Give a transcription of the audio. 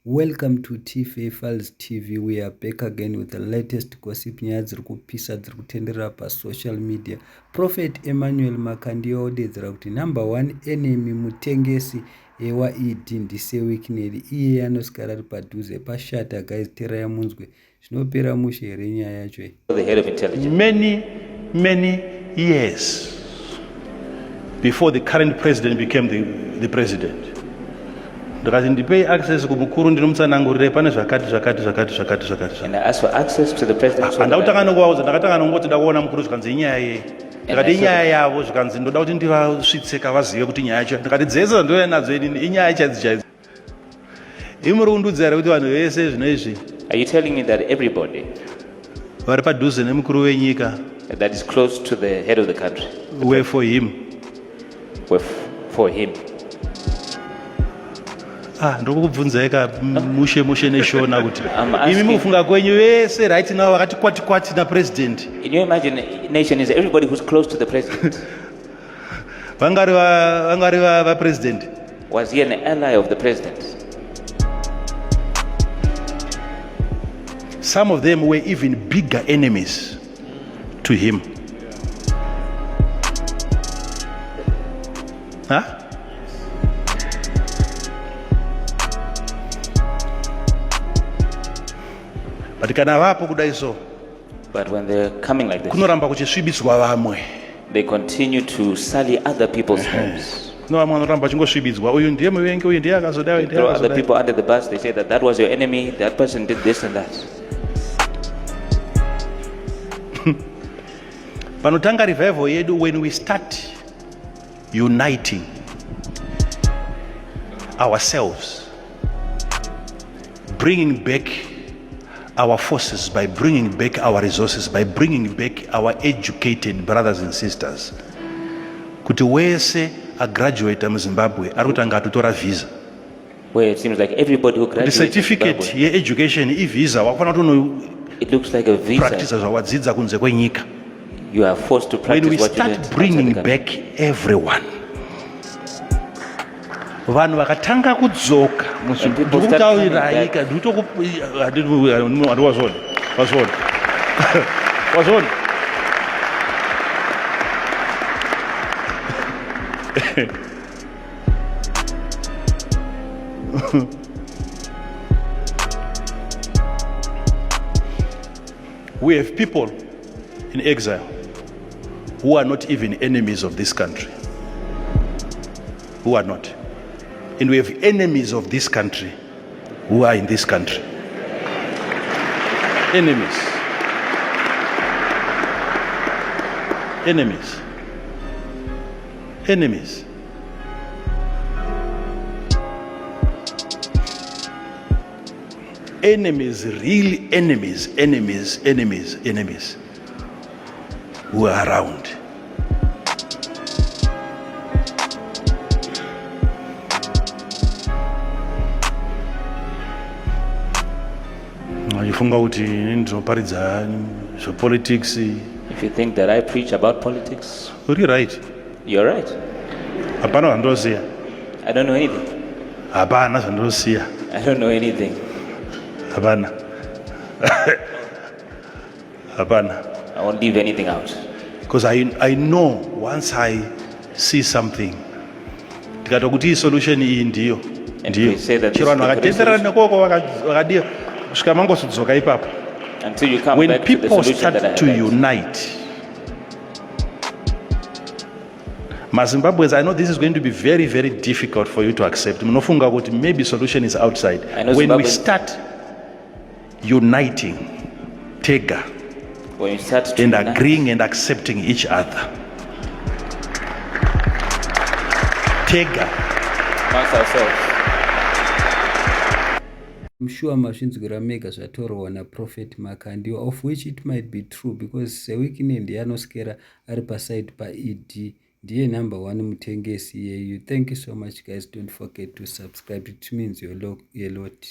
Welcome to Files TV. We are back again with the latest gossip nyaya dziri kupisa dziri kutenderera pasocial media. Prophet Emmanuel Makandiwa odedzera kuti number 1 enemy mutengesi waED ndise Wicknell, iye anoswera ari padhuze pashata. Guys, terai munzwe zvinopera mushe here nyaya yacho. The head of intelligence. Many years before the current president became the president, ndikati ndipei access kumukuru ndinomutsanangurire pane zvakati. And I asked for access to the president. Handakutanga kuwauza, ndakatanga nongoti ndakuona mukuru zvikanzi inyaya yei. Ndikati inyaya yavo zvikanzi ndoda kuti ndivasvitseka vazive kuti nyaya yacho. Ndikati dzese dzandouya nadzo inyaya chaidzo. Imuri kundudzira here kuti vanhu vese zvino izvi. Are you telling me that everybody vari padhuze nemukuru wenyika that is close to the head of the country were for him? were for him? Ndokubvunzaika mushe neshona kuti imi mufunga kwenyu vese right now vakati kwati na president. In your imagination, is everybody who's close to the president? Vangari va president. Was he an ally of the president? Some of them were even bigger enemies to him. But kana vapo kudai so, But when they're coming like this, kunoramba kuchisvibiswa vamwe. they continue to sully other people's homes. Kuno vamwe vanoramba chingosvibidzwa, uyu ndiye muvengi, uyu ndiye akazodai, Throw other people under the bus. They say that was your enemy, that person did this and that. Panotanga revival yedu when we start uniting ourselves, bringing back our forces, by bringing back our resources, by bringing back our educated brothers and sisters. Kuti wese a graduate mu Zimbabwe arikutanga atutora visa. Where it seems like everybody who The graduates certificate Zimbabwe, ye education I visa wakufana kuno it looks like a visa. practice zvawadzidza kunze kwenyika. You are forced to practice When we what you start did bringing outside the country. back everyone, vanhu vakatanga kudzoka ndikutauriraika wazvona we have people in exile who are not even enemies of this country, who are not. And we have enemies of this country who are in this country. Enemies. Real enemies who are around. Ifunga kuti ndinoparidza politics. If you think that I preach about politics, Uri right. you're right. Hapana zvandosiya. I don't know anything. Hapana zvandosiya. I don't know anything. Hapana. Hapana. I won't leave anything out. Because I know once I see something, tikatokuti solution iyi ndiyo. And we say that this Chiro is vanhu the vakatenderana solution. nekoko vakadiya kusvika mangosudzoka ipapo. Until you come When back to the people solution that I start have. to unite, Zimbabweans, I know this is going to be very, very difficult for you to accept. Munofunga kuti maybe solution is outside. I know When we Zimbabweans- start uniting, Tega, When you start to and unite, agreeing and accepting each other, Tega, amongst ourselves. I'm sure mazvinzwira mega zvataurwa naProphet Makandiwa, of which it might be true, because Wicknell ndiye anoswera ari paside paED, ndiye number 1 mutengesi iyeyu. Thank you so much guys. Don't forget to subscribe. It means your lot.